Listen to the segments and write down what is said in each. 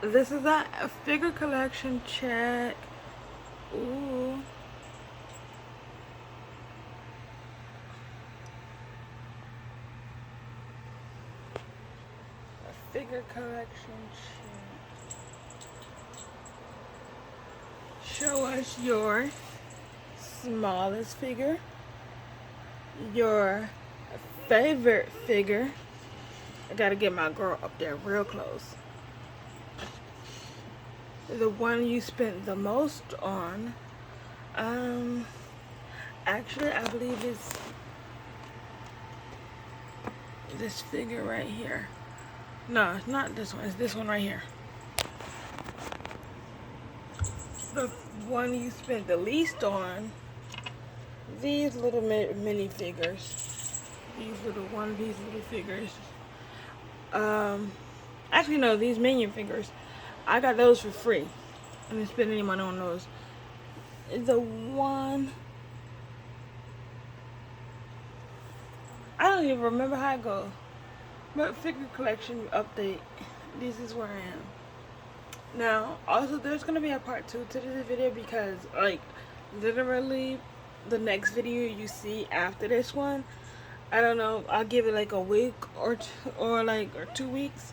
This is a figure collection check. Ooh. A figure collection check. Show us your smallest figure, your favorite figure. I gotta get my girl up there real close. The one you spent the most on. Actually, I believe it's this figure right here. No, it's not this one. It's this one right here. The one you spent the least on. These little mini figures. These little one piece little figures. Actually no, these minion figures. I got those for free. I didn't spend any money on those. The one, I don't even remember how it goes. But figure collection update. This is where I am. Now, also there's gonna be a part 2 to this video because like literally the next video you see after this one, I don't know, I'll give it like a week or 2 weeks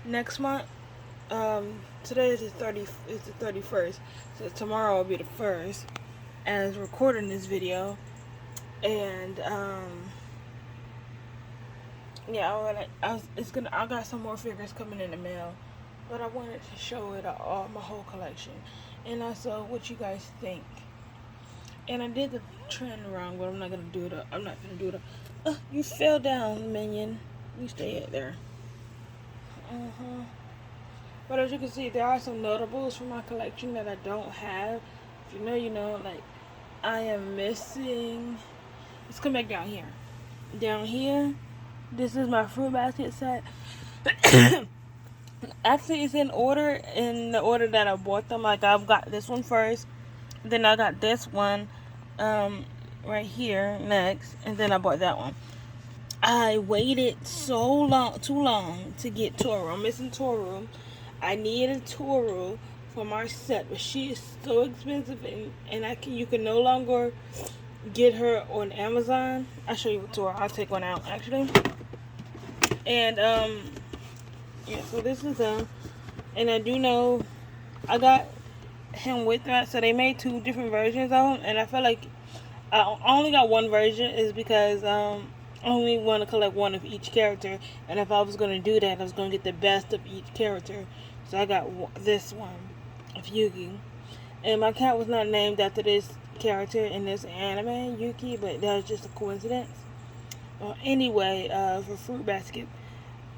next month. Today is the 31st, so tomorrow will be the 1st as recording this video. And yeah, I got some more figures coming in the mail, but I wanted to show it all, my whole collection, and also what you guys think. And I did the trend wrong, but I'm not gonna do it. I'm not gonna do it. You fell down, minion. You stay there. But as you can see, there are some notables from my collection that I don't have. If you know, you know. Like, I am missing. Let's come back down here. Down here, this is my fruit basket set. Actually, it's in the order that I bought them. Like, I've got this one first, then I got this one, right here next, and then I bought that one. I waited too long to get Toru. I'm missing Toru. I needed Toru for my set, but she is so expensive, and you can no longer get her on Amazon. I'll show you a Toru. I'll take one out actually. And yeah, so this is and I do know I got him with that, so they made 2 different versions of him, and I feel like I only got one version is because I only want to collect one of each character, and if I was going to do that, I was going to get the best of each character. So I got this one of Yugi, and my cat was not named after this character in this anime, Yuki, but that was just a coincidence. Well, anyway, for Fruit Basket,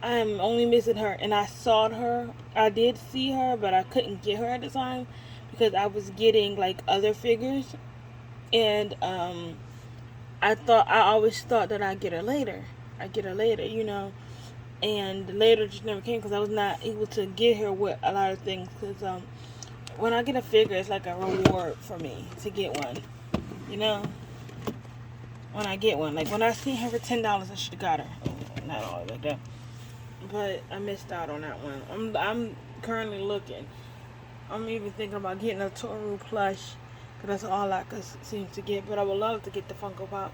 I am only missing her, and I saw her. I did see her, but I couldn't get her at the time because I was getting like other figures, and I always thought that I'd get her later. You know, and later just never came because I was not able to get her with a lot of things. Because when I get a figure, it's like a reward for me to get one. You know, when I get one, like when I seen her for $10, I should have got her. Not always like that, but I missed out on that one. I'm currently looking. I'm even thinking about getting a Toru plush. Because that's all I could seem to get. But I would love to get the Funko Pop.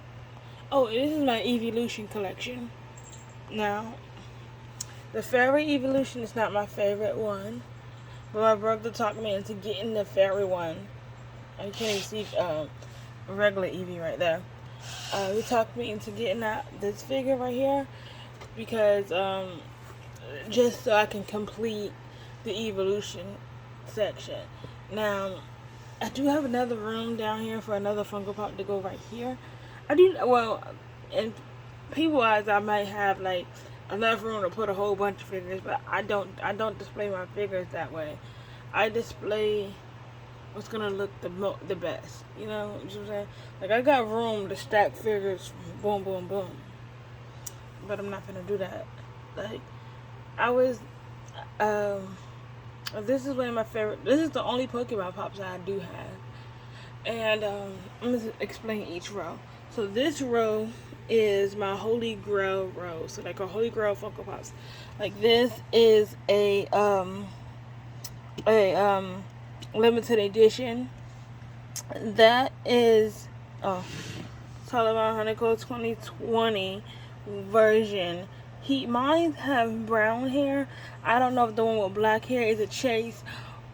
Oh, this is my Evolution collection. Now, the Fairy Evolution is not my favorite one. But my brother talked me into getting the Fairy one. You can't even see regular Eevee right there. He talked me into getting this figure right here. Because just so I can complete the Evolution section. Now, I do have another room down here for another Funko Pop to go right here. I do, well, and people-wise, I might have like enough room to put a whole bunch of figures, but I don't display my figures that way. I display what's gonna look the best. You know what I'm saying? Like, I got room to stack figures, boom, boom, boom. But I'm not gonna do that. Like, I was, this is one of my favorite. This is the only Pokemon Pops that I do have. And I'm going to explain each row. So this row is my Holy Grail row. So like a Holy Grail Funko Pops. Like this is a a limited edition. That is Taliban Honeycomb 2020 version. Mine have brown hair. I don't know if the one with black hair is a chase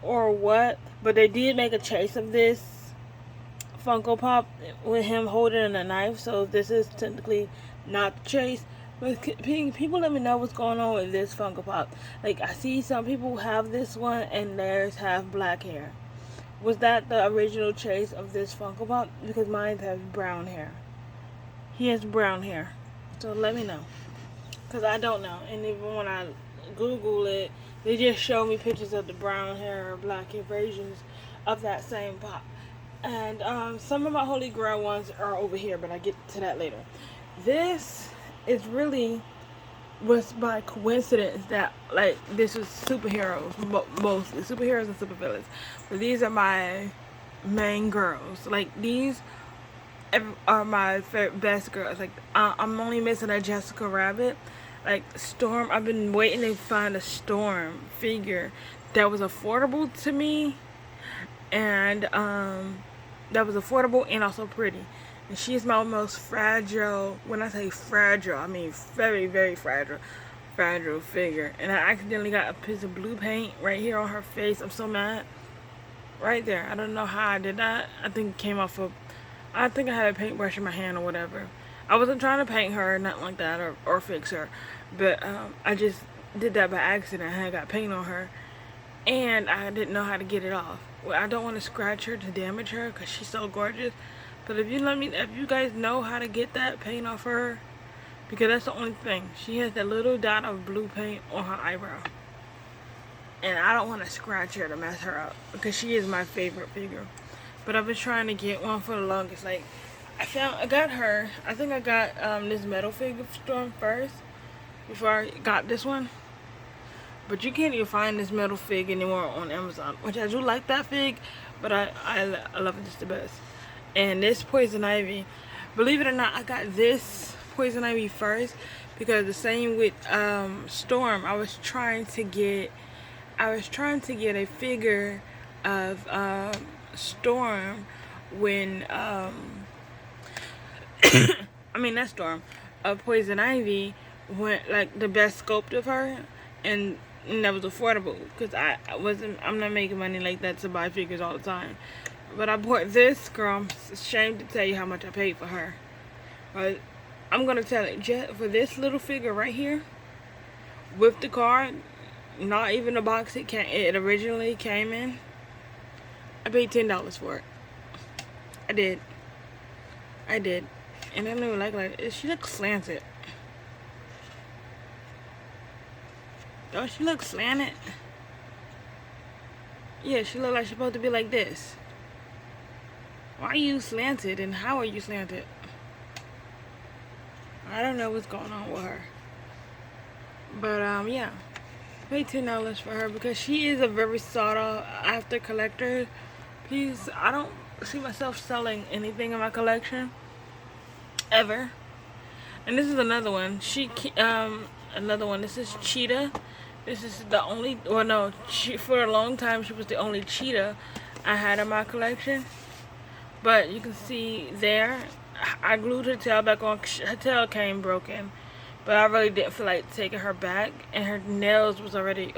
or what, but they did make a chase of this Funko Pop with him holding a knife, so this is technically not the chase. But people let me know what's going on with this Funko Pop. Like, I see some people have this one and theirs have black hair. Was that the original chase of this Funko Pop? Because mine has brown hair. He has brown hair. So let me know. Because I don't know. And even when I Google it, they just show me pictures of the brown hair or black hair versions of that same pop. And some of my Holy Grail ones are over here, but I get to that later. This is really was by coincidence that, like, this was superheroes, mostly superheroes and supervillains. But these are my main girls. Like, these are my best girls. Like, I'm only missing a Jessica Rabbit. Like, Storm, I've been waiting to find a Storm figure that was affordable to me, and that was affordable and also pretty. And she's my most fragile. When I say fragile, I mean very, very fragile figure. And I accidentally got a piece of blue paint right here on her face. I'm so mad. Right there. I don't know how I did that. I think it came off of, I think I had a paintbrush in my hand or whatever. I wasn't trying to paint her or nothing like that, or fix her. But I just did that by accident. I had got paint on her, and I didn't know how to get it off. Well, I don't want to scratch her to damage her because she's so gorgeous. But if you guys know how to get that paint off her, because that's the only thing. She has that little dot of blue paint on her eyebrow. And I don't want to scratch her to mess her up, because she is my favorite figure. But I've been trying to get one for the longest. Like, I got her. I think I got this metal figure Storm first before I got this one. But you can't even find this metal fig anymore on Amazon, which I do like that fig, but I love it just the best. And this Poison Ivy, believe it or not, I got this Poison Ivy first, because the same with Storm, I was trying to get a figure of Storm when I mean, not Storm, Poison Ivy, when, like, the best sculpt of her, and that was affordable, because I'm not making money like that to buy figures all the time. But I bought this girl. I'm ashamed to tell you how much I paid for her. But I'm gonna tell it, for this little figure right here, with the card, not even the box it originally came in, I paid $10 for it. I did. And I don't even like it. She looks slanted. Oh, she looks slanted. Yeah, she look like she's supposed to be like this. Why are you slanted, and how are you slanted? I don't know what's going on with her. But yeah, paid $10 for her because she is a very sought after collector piece. I don't see myself selling anything in my collection ever. And this is another one. Another one. This is Cheetah. This is the only, well, no, for a long time she was the only cheetah I had in my collection. But you can see there, I glued her tail back on. Her tail came broken, but I really didn't feel like taking her back. And her nails was already,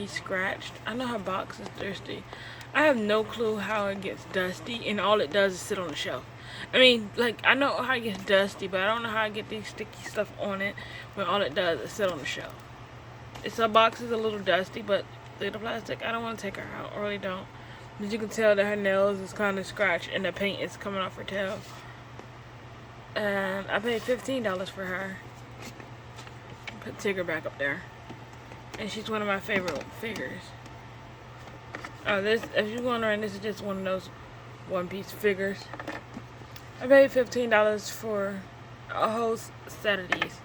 scratched. I know her box is thirsty. I have no clue how it gets dusty, and all it does is sit on the shelf. I mean, like, I know how it gets dusty, but I don't know how I get these sticky stuff on it when all it does is sit on the shelf. Her box is a little dusty, but the plastic, I don't want to take her out. I really don't. But you can tell that her nails is kind of scratched and the paint is coming off her tail. And I paid $15 for her. Put Tigger back up there. And she's one of my favorite figures. Oh, this, if you're wondering, this is just one of those one-piece figures. I paid $15 for a whole set of these.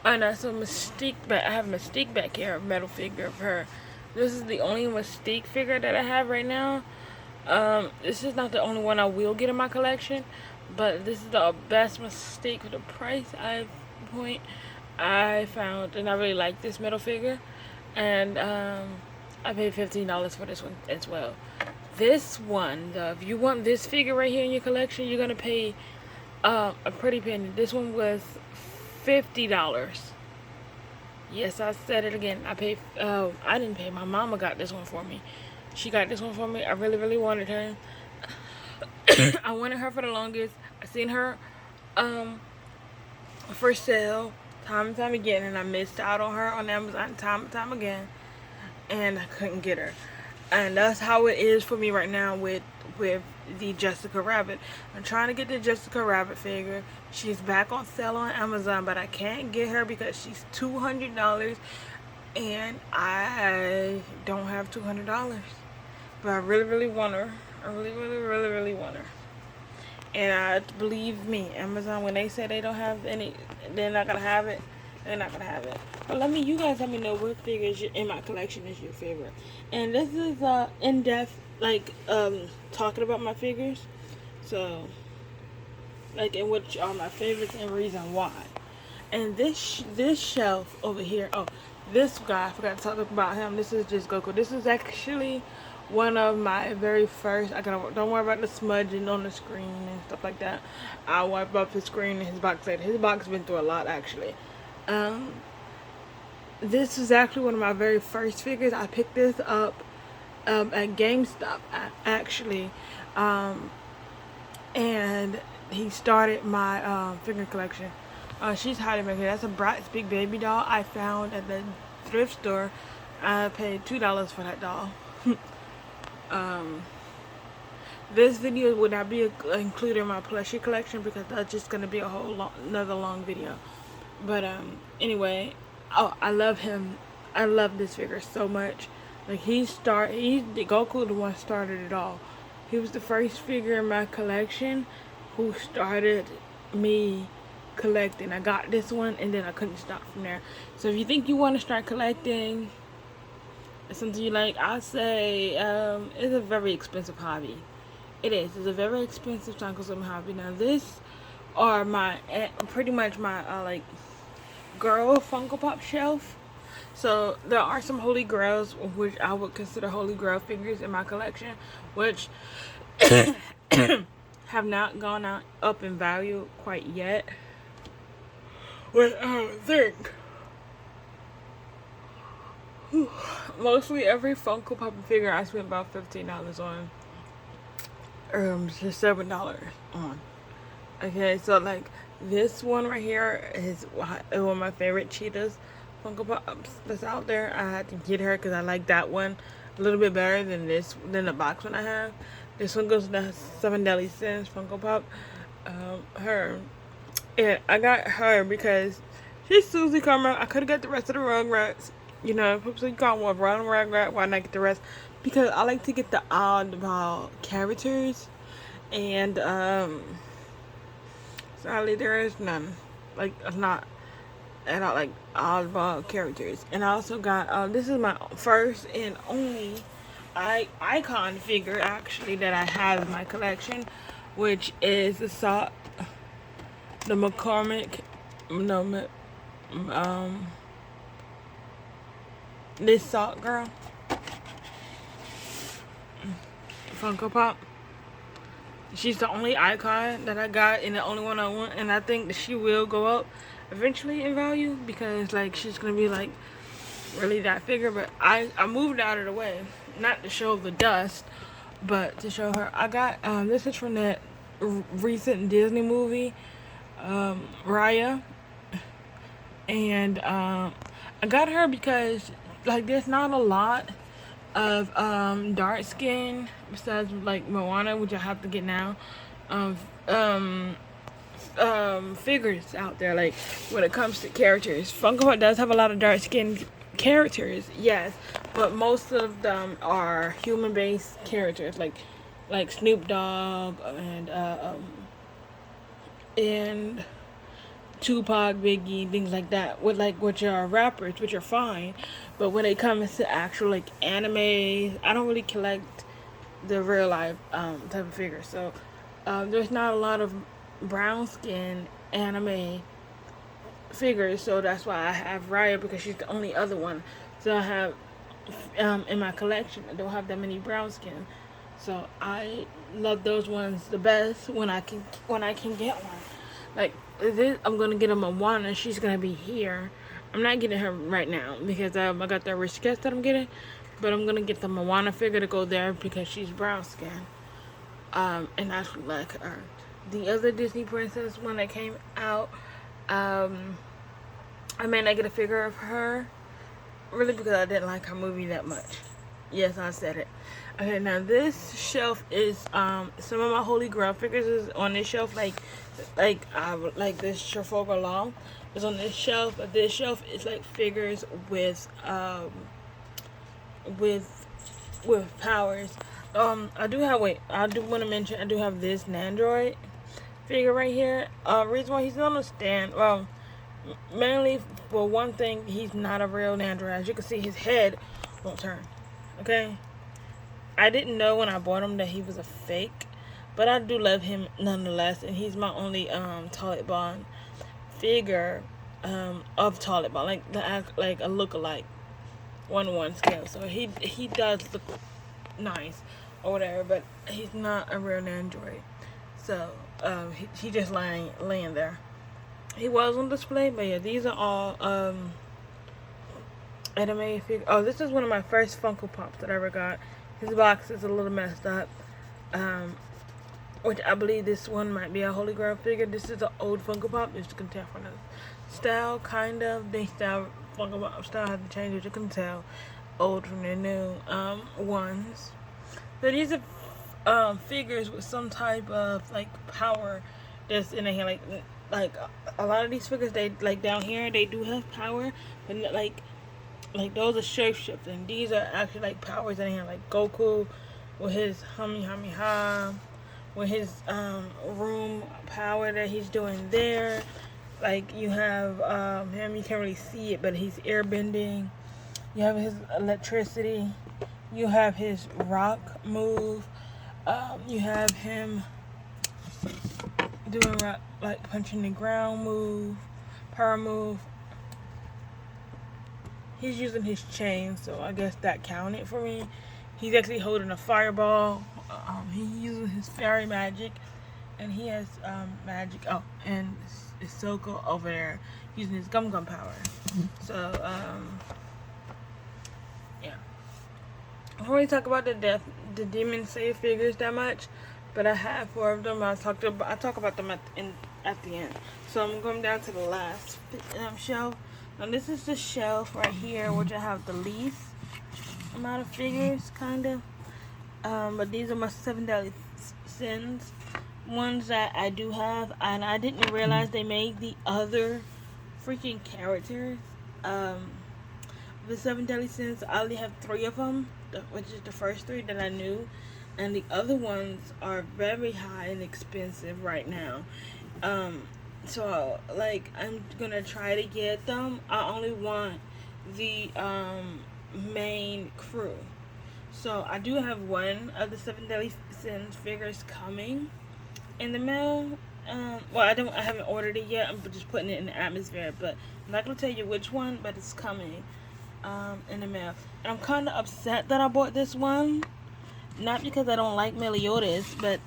And that's a Mystique back. I have a Mystique back here, a metal figure of her. This is the only Mystique figure that I have right now. This is not the only one I will get in my collection, but this is the best Mystique for the price I point. I found, and I really like this metal figure, and I paid $15 for this one as well. This one, though, if you want this figure right here in your collection, you're gonna pay a pretty penny. This one was $50. Yes, I said it again. I paid. I didn't pay. My mama got this one for me. She got this one for me. I really, really wanted her. I wanted her for the longest. I seen her for sale time and time again, and I missed out on her on Amazon time and time again, and I couldn't get her. And that's how it is for me right now with the Jessica Rabbit. I'm trying to get the Jessica Rabbit figure. She's back on sale on Amazon, but I can't get her because she's $200, and I don't have $200. But I really, really want her. I really, really, really, really want her. And believe me, Amazon, when they say they don't have any, they're not gonna have it. They're not gonna have it. But you guys let me know what figures in my collection is your favorite. And this is in depth, talking about my figures. So, and which are my favorites and reason why. And this shelf over here. Oh, this guy, I forgot to talk about him. This is just Goku. This is actually one of my very first. Don't worry about the smudging on the screen and stuff like that. I wipe up his screen and his box later. His box been through a lot actually. This is actually one of my very first figures. I picked this up at GameStop actually, and he started my figure collection. She's hiding back here. That's a Bratz Big Baby doll I found at the thrift store. I paid $2 for that doll. This video would not be included in my plushie collection because that's just gonna be a whole another long video. But anyway, I love him. I love this figure so much. Like he's Goku the one started it all. He was the first figure in my collection who started me collecting. I got this one and then I couldn't stop from there. So if you think you want to start collecting something you like, I say it's a very expensive hobby. It is. It's a very expensive time-consuming hobby. Now this are pretty much my girl Funko Pop shelf. So there are some Holy Grails, which I would consider Holy Grail figures in my collection, which have not gone up in value quite yet. But I think mostly every Funko Pop figure I spent about $15 on, just $7 on. Okay, so this one right here is one of my favorite Cheetahs Funko Pops that's out there. I had to get her because I like that one a little bit better than the box one I have. This one goes to 7 Deadly Sins Funko Pop. Her. And I got her because she's Susie Carmel. I could have got the rest of the Rugrats. You know, so you got one Rugrat, why not get the rest? Because I like to get the oddball characters. And sadly there is none. Not oddball characters. And I also got this is my first and only icon figure actually that I have in my collection, which is the McCormick this Salt Girl Funko Pop. She's the only icon that I got and the only one I want, and I think that she will go up eventually in value because she's gonna be really that figure. But I moved out of the way, not to show the dust, but to show her. I got this is from that recent Disney movie, Raya, and I got her because there's not a lot of dark skin besides Moana, which I have to get now, figures out there when it comes to characters. Funko Pop does have a lot of dark skin characters, yes, but most of them are human based characters like Snoop Dogg and Tupac, Biggie, things like that, which are rappers, which are fine. But when it comes to actual anime, I don't really collect the real life type of figures. So there's not a lot of brown skin anime figures, so that's why I have Raya, because she's the only other one. So I have in my collection. I don't have that many brown skin, so I love those ones the best when I can get one. Like this, I'm gonna get a Moana. She's gonna be here. I'm not getting her right now because I got the rich guest that I'm getting, but I'm gonna get the Moana figure to go there because she's brown skin. And I actually like her. The other Disney princess one that came out, I may not get a figure of her, really, because I didn't like her movie that much. Yes, I said it. Okay, now this shelf is some of my Holy Grail figures is on this shelf, like this Trafalgar Law is on this shelf, but this shelf is like figures with powers. I do want to mention I do have this Nandroid figure right here. Reason why he's on a stand, well, mainly for one thing, he's not a real Nandroid. As you can see, his head won't turn. Okay, I didn't know when I bought him that he was a fake, but I do love him nonetheless, and he's my only Taliban figure of Taliban, like a look-alike 1-1 scale. So he does look nice or whatever, but he's not a real Android. So he just laying there. He was on display, but yeah, these are all anime figures. Oh, this is one of my first Funko Pops that I ever got. His box is a little messed up, which I believe this one might be a Holy Grail figure. This is an old Funko Pop, as you can tell from the style, kind of. The style, Funko Pop style has to change, as you can tell. Old from the new ones. So these are figures with some type of like power that's in here. Like a lot of these figures, they like down here they do have power, but like those are shape shifting. These are actually like powers in here, like Goku with his Kamehameha, with his room power that he's doing there. Like you have him, you can't really see it, but he's airbending. You have his electricity. You have his rock move. You have him doing rock, like punching the ground move, power move. He's using his chain, so I guess that counted for me. He's actually holding a fireball. He's using his fairy magic, and he has magic. Oh, and Soko over there using his gum power. So yeah. I don't really talk about the Demon Slayer figures that much, but I have 4 of them. I talk about them at the end. So I'm going down to the last shelf. Now this is the shelf right here, which I have the least amount of figures, kind of. But these are my 7 Deadly Sins ones that I do have, and I didn't realize they made the other freaking characters. The 7 Deadly Sins, I only have 3 of them, which is the first 3 that I knew, and the other ones are very high and expensive right now. So like I'm gonna try to get them. I only want the main crew. So I do have one of the 7 Deadly Sins figures coming in the mail. Well, I haven't ordered it yet. I'm just putting it in the atmosphere, but I'm not gonna tell you which one, but it's coming in the mail. And I'm kind of upset that I bought this one, not because I don't like Meliodas, but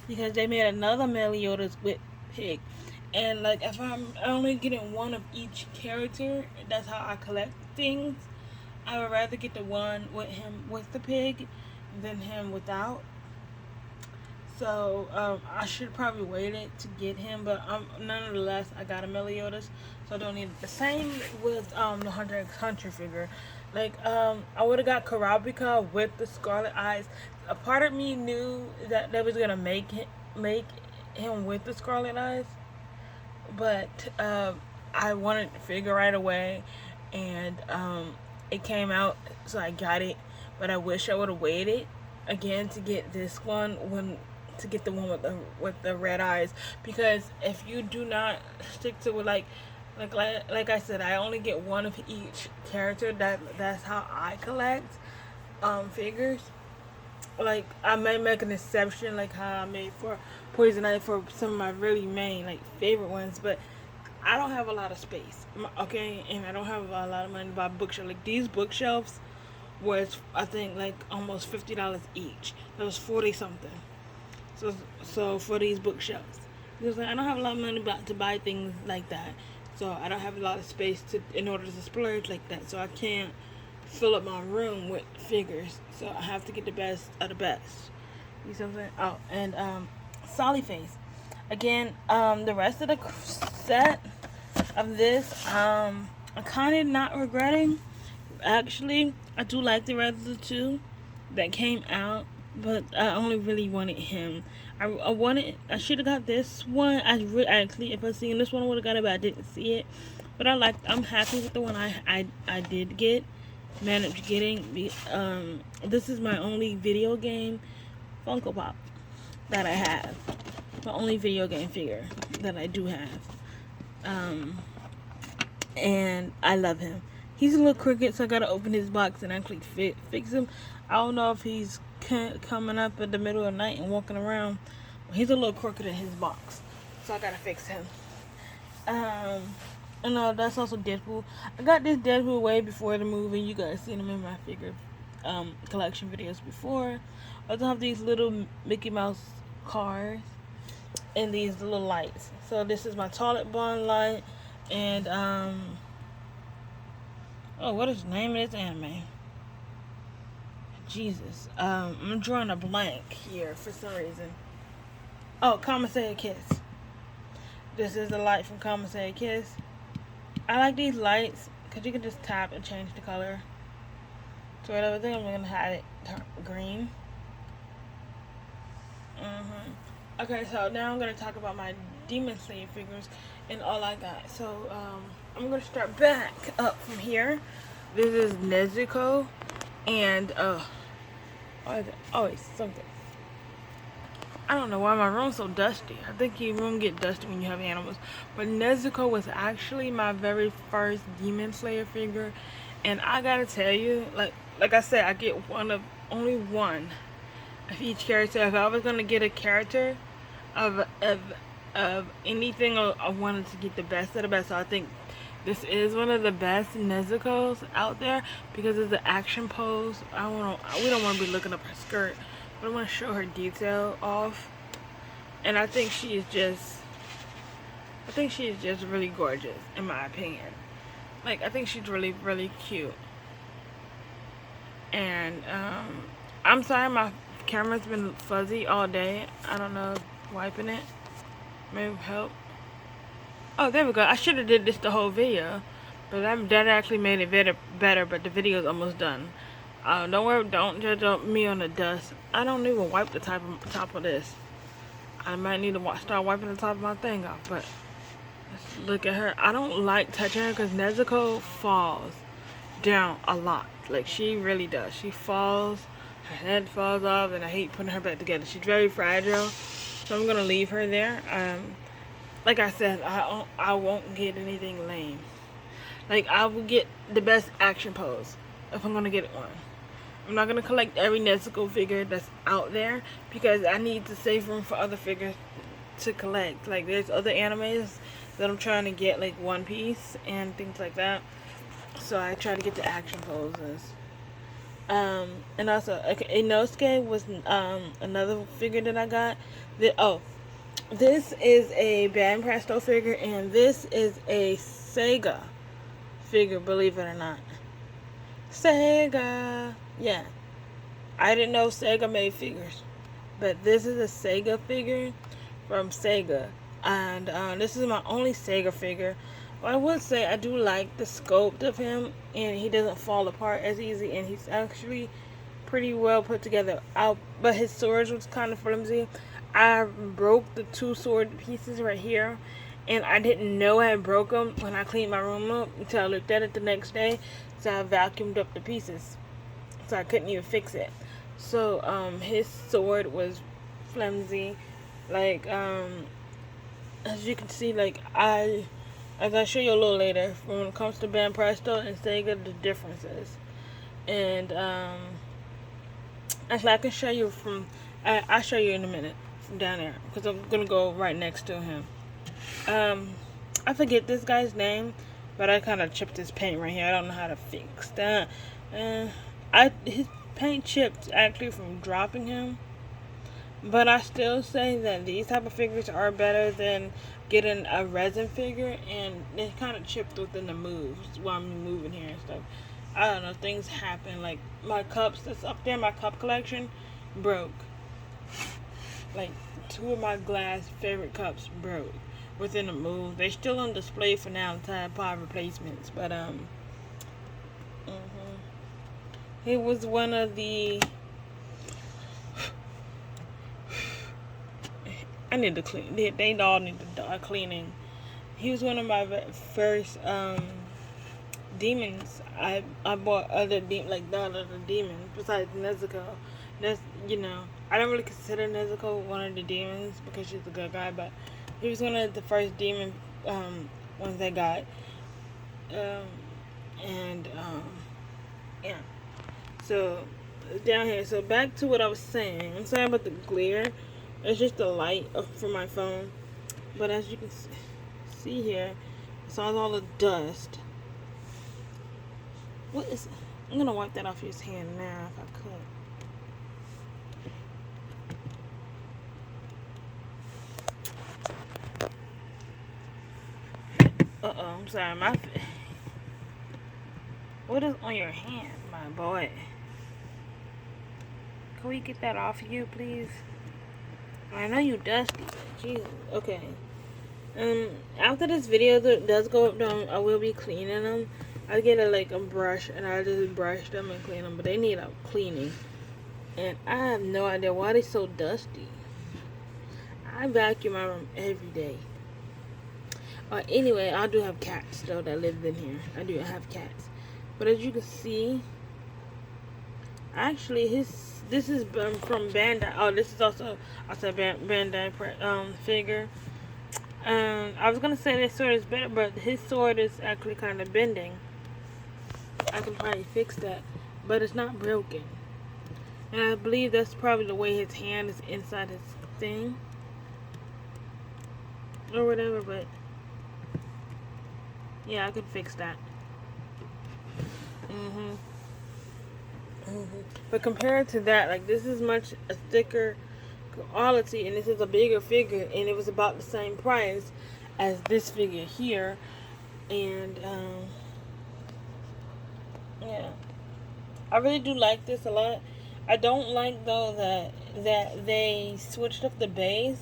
because they made another Meliodas with Pig. And like if I'm only getting one of each character, that's how I collect things. I would rather get the one with him with the pig than him without. So I should probably wait it to get him, but nonetheless I got a Meliodas, so I don't need it. The same with the Hunter x Hunter figure. Like I would have got Karabika with the scarlet eyes. A part of me knew that they was gonna make him with the scarlet eyes, but I wanted the figure right away, and it came out, so I got it. But I wish I would have waited again to get this one to get the one with the red eyes, because if you do not stick to it, like I said, I only get one of each character. That's how I collect figures. Like I may make an exception, like how I made for Poison Ivy for some of my really main like favorite ones, but I don't have a lot of space, okay, and I don't have a lot of money to buy bookshelves. Like these bookshelves was, I think, like almost $50 each. That was 40 something. So for these bookshelves, because I don't have a lot of money to buy things like that. So I don't have a lot of space in order to splurge like that. So I can't fill up my room with figures. So I have to get the best of the best. You see what I'm saying? Oh, and Solly Face. Again, the rest of the set of this, I'm kind of not regretting. Actually, I do like the rest of the two that came out, but I only really wanted him. I should have got this one. Actually, if I seen this one, I would have got it, but I didn't see it. But I'm happy with the one I did get, managed getting. This is my only video game Funko Pop that I have. My only video game figure that I do have. And I love him. He's a little crooked, so I gotta open his box and actually fix him. I don't know if he's coming up in the middle of the night and walking around. He's a little crooked in his box, so I gotta fix him. And that's also Deadpool. I got this Deadpool way before the movie. You guys seen him in my figure collection videos before. I also have these little Mickey Mouse cars and these little lights. So this is my toilet bond light, and oh, what is the name of this anime? Jesus. I'm drawing a blank here for some reason. Oh, Kamasei Kiss. This is the light from Kamasei Kiss. I like these lights because you can just tap and change the color to whatever. I think I'm going to have it green. Okay, so now I'm going to talk about my Demon Slayer figures and all I got. So, I'm going to start back up from here. This is Nezuko, and, always something. I don't know why my room's so dusty. I think your room get dusty when you have animals. But Nezuko was actually my very first Demon Slayer figure, and I gotta tell you, like I said, I get only one of each character. If I was gonna get a character of anything, I wanted to get the best of the best. So I think this is one of the best Nezuko's out there because of the action pose. We don't want to be looking up her skirt, but I want to show her detail off. And I think she is just really gorgeous, in my opinion. Like, I think she's really, really cute. And I'm sorry, my camera's been fuzzy all day. I don't know, wiping it maybe help. Oh, there we go. I should have did this the whole video, but that actually made it better. But the video's almost done. Don't worry, don't judge me on the dust. I don't even wipe the top of this. I might need to start wiping the top of my thing off. But let's look at her. I don't like touching her because Nezuko falls down a lot. Like, she really does. She falls, her head falls off, and I hate putting her back together. She's very fragile, so I'm gonna leave her there. Like I said, I won't get anything lame. Like, I will get the best action pose if I'm gonna get one. I'm not gonna collect every Nezuko figure that's out there because I need to save room for other figures to collect. Like, there's other animes that I'm trying to get, like One Piece and things like that. So I try to get the action poses. And also, okay, Inosuke was another figure that I got. This is a Band Presto figure, and this is a Sega figure, believe it or not. Sega! Yeah. I didn't know Sega made figures. But this is a Sega figure from Sega. And this is my only Sega figure. But I would say I do like the sculpt of him, and he doesn't fall apart as easy, and he's actually pretty well put together. But his swords was kind of flimsy. I broke the two sword pieces right here, and I didn't know I broke them when I cleaned my room up until I looked at it the next day. So I vacuumed up the pieces, so I couldn't even fix it. So his sword was flimsy. Like, as you can see, like, as I'll show you a little later, when it comes to Band Presto and Sega, the differences. And actually, I can show you I'll show you in a minute from down there, because I'm gonna go right next to him. I forget this guy's name, but I kind of chipped his paint right here. I don't know how to fix that. His paint chipped actually from dropping him, but I still say that these type of figures are better than getting a resin figure, and they kind of chipped within the moves while I'm moving here and stuff. I don't know, things happen. Like my cups that's up there, my cup collection broke. Like 2 of my glass favorite cups broke within the move. They're still on display for now, Tide replacements, but he was one of the. I need to clean. They all need to cleaning. He was one of my first demons. I bought other like the other demons besides Nezuko. That's I don't really consider Nezuko one of the demons because she's a good guy, but he was one of the first demon ones I got. Yeah. So down here. So back to what I was saying. I'm sorry about the glare. It's just the light from my phone. But as you can see here, it's all the dust. What is? I'm gonna wipe that off his hand now if I could. I'm sorry, what is on your hand, my boy? Can we get that off of you, please? I know you dusty, but Jesus. Okay. After this video does go up, I will be cleaning them. I get a brush and I just brush them and clean them, but they need a cleaning. And I have no idea why they're so dusty. I vacuum my room every day. Anyway, I do have cats though that live in here. I do have cats, but as you can see, actually this is from Bandai. Oh, this is also Bandai figure. I was gonna say this sword is better, but his sword is actually kind of bending. I can probably fix that, but it's not broken. And I believe that's probably the way his hand is inside his thing or whatever. But yeah, I could fix that. But compared to that, like this is much a thicker quality, and this is a bigger figure, and it was about the same price as this figure here. And yeah, I really do like this a lot. I don't like though that they switched up the base.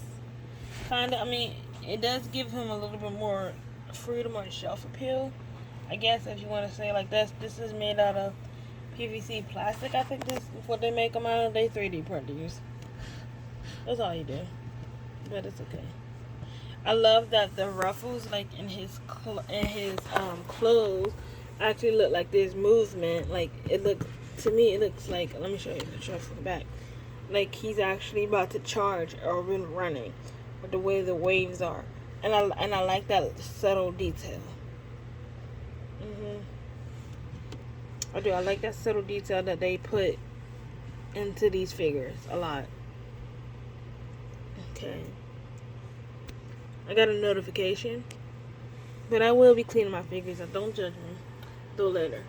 Kinda, I mean, it does give him a little bit more freedom or shelf appeal, I guess, if you want to say like this. This is made out of PVC plastic. I think this is what they make them out of. They 3D printers. That's all you do, but it's okay. I love that the ruffles, like in his clothes, actually look like there's movement. Like it looks to me, it looks like. Let me show you the shot from the back. Like he's actually about to charge or been running, with the way the waves are, and I like that subtle detail. I do. I like that subtle detail that they put into these figures a lot. Okay. I got a notification, but I will be cleaning my figures up. Don't judge me. Do later.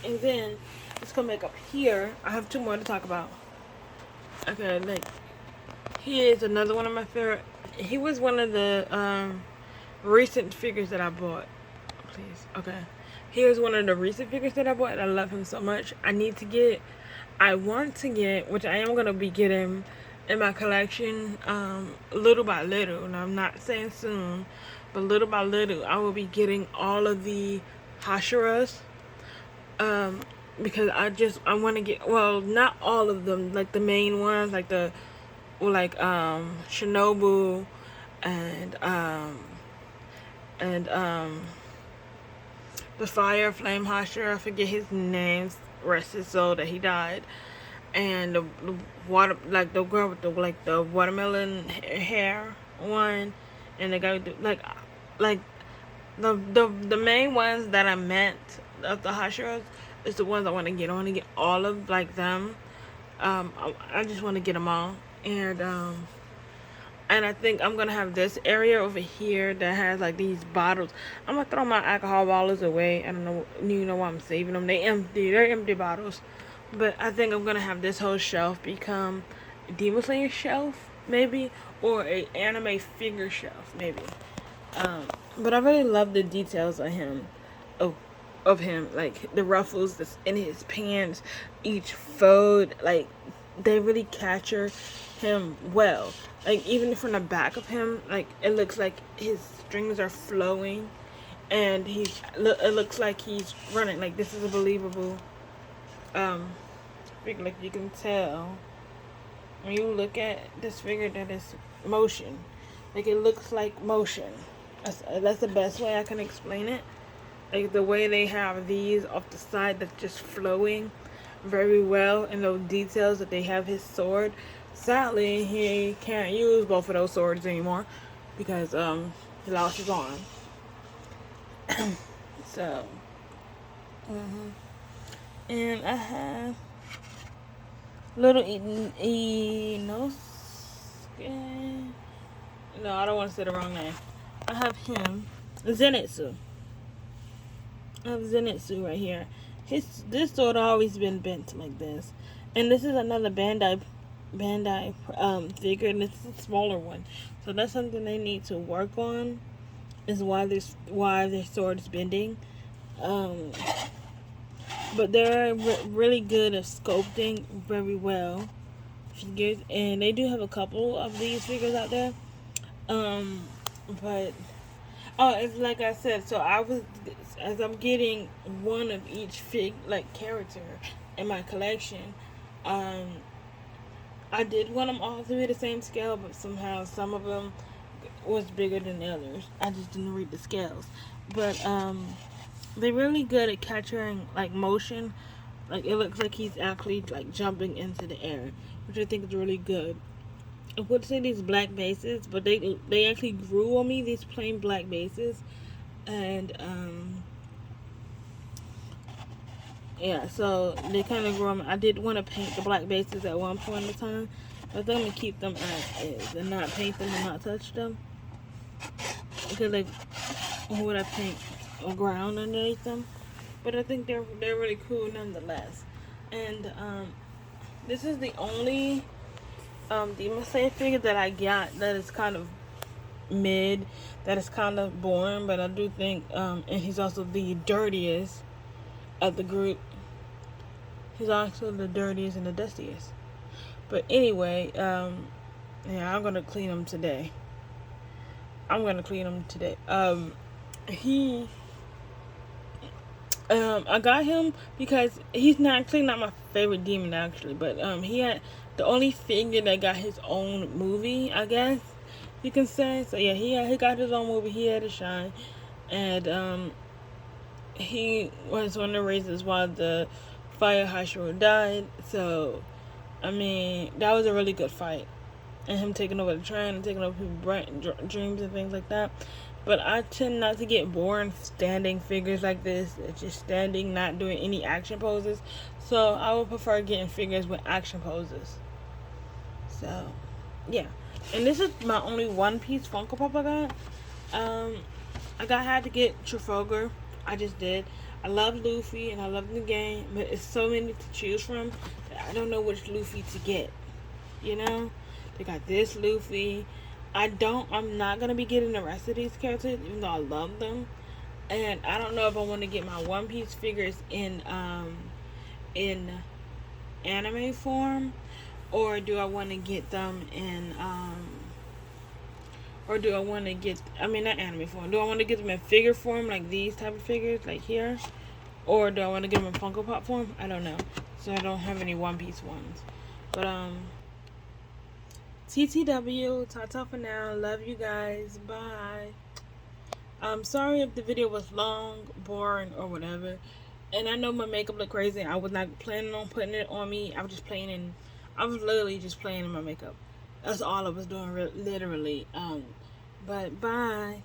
And then let's come back up here. I have 2 more to talk about. Okay, like here's another one of my favorite. He was one of the recent figures that I bought. Please, okay. Here's one of the recent figures that I bought. I love him so much. I want to get, which I am gonna be getting in my collection, little by little. And I'm not saying soon, but little by little, I will be getting all of the Hashiras. Because I want to get, well, not all of them, like the main ones, like Shinobu and the Fire Flame Hashira. I forget his name, rest his soul that he died. And the water, like the girl with the watermelon hair one, and the guy with the main ones that I meant of the Hashiras is the ones I want to get. I want to get all of like them. I just want to get them all, and And I think I'm gonna have this area over here that has like these bottles. I'm gonna throw my alcohol bottles away. I don't know, you know why I'm saving them. They empty. They're empty bottles. But I think I'm gonna have this whole shelf become a Demon Slayer shelf, maybe, or a anime figure shelf, maybe. But I really love the details of him, of him, like the ruffles that's in his pants, each fold, like they really capture him well. Like even from the back of him, like it looks like his strings are flowing, and it looks like he's running. Like this is a believable figure. Like you can tell when you look at this figure that is motion. Like it looks like motion. That's the best way I can explain it. Like the way they have these off the side that's just flowing very well, and those details that they have his sword. Sadly, he can't use both of those swords anymore because he lost his arm. So, and I have little Inosuke. No, I don't want to say the wrong name. I have him, Zenitsu. I have Zenitsu right here. This sword always been bent like this, and this is another Bandai figure, and it's a smaller one. So that's something they need to work on. Is why their sword is bending. But they're really good at sculpting very well figures, and they do have a couple of these figures out there. But it's like I said. So as I'm getting one of each character in my collection. I did want them all to be the same scale, but somehow some of them was bigger than the others. I just didn't read the scales. But they're really good at capturing like motion. Like it looks like he's actually like jumping into the air, which I think is really good. I would say these black bases, but they actually grew on me, these plain black bases. And yeah, so they kind of grew on me. I did want to paint the black bases at one point in time, but I think I'm going to keep them as is and not paint them and not touch them. Because like, would I paint a ground underneath them? But I think they're really cool nonetheless. And this is the only Demon Slayer figure that I got that is kind of mid, that is kind of boring, but I do think and he's also the dirtiest of the group. He's also the dirtiest and the dustiest. But anyway, yeah, I'm gonna clean him today. I got him because he's actually not my favorite demon actually, but he had the only figure that got his own movie, I guess you can say. So yeah, he got his own movie. He had a shine, and he was one of the reasons why the Fire Hashira died. So I mean, that was a really good fight, and him taking over the train and taking over people's dreams and things like that. But I tend not to get bored standing figures like this. It's just standing, not doing any action poses. So I would prefer getting figures with action poses. So yeah, and this is my only One Piece Funko Pop I got. I had to get Trafalgar. I just did. I love Luffy and I love the game, but it's so many to choose from that I don't know which Luffy to get. You know, they got this Luffy. I'm not gonna be getting the rest of these characters, even though I love them. And I don't know if I want to get my One Piece figures in anime form, or do I want to get them in or do I want to get, not anime form. Do I want to get them in figure form, like these type of figures, like here? Or do I want to get them in Funko Pop form? I don't know. So I don't have any One Piece ones. But, TTW, ta-ta for now. Love you guys. Bye. I'm sorry if the video was long, boring, or whatever. And I know my makeup looked crazy. I was not planning on putting it on me. I was literally just playing in my makeup. That's all I was doing, literally. But bye.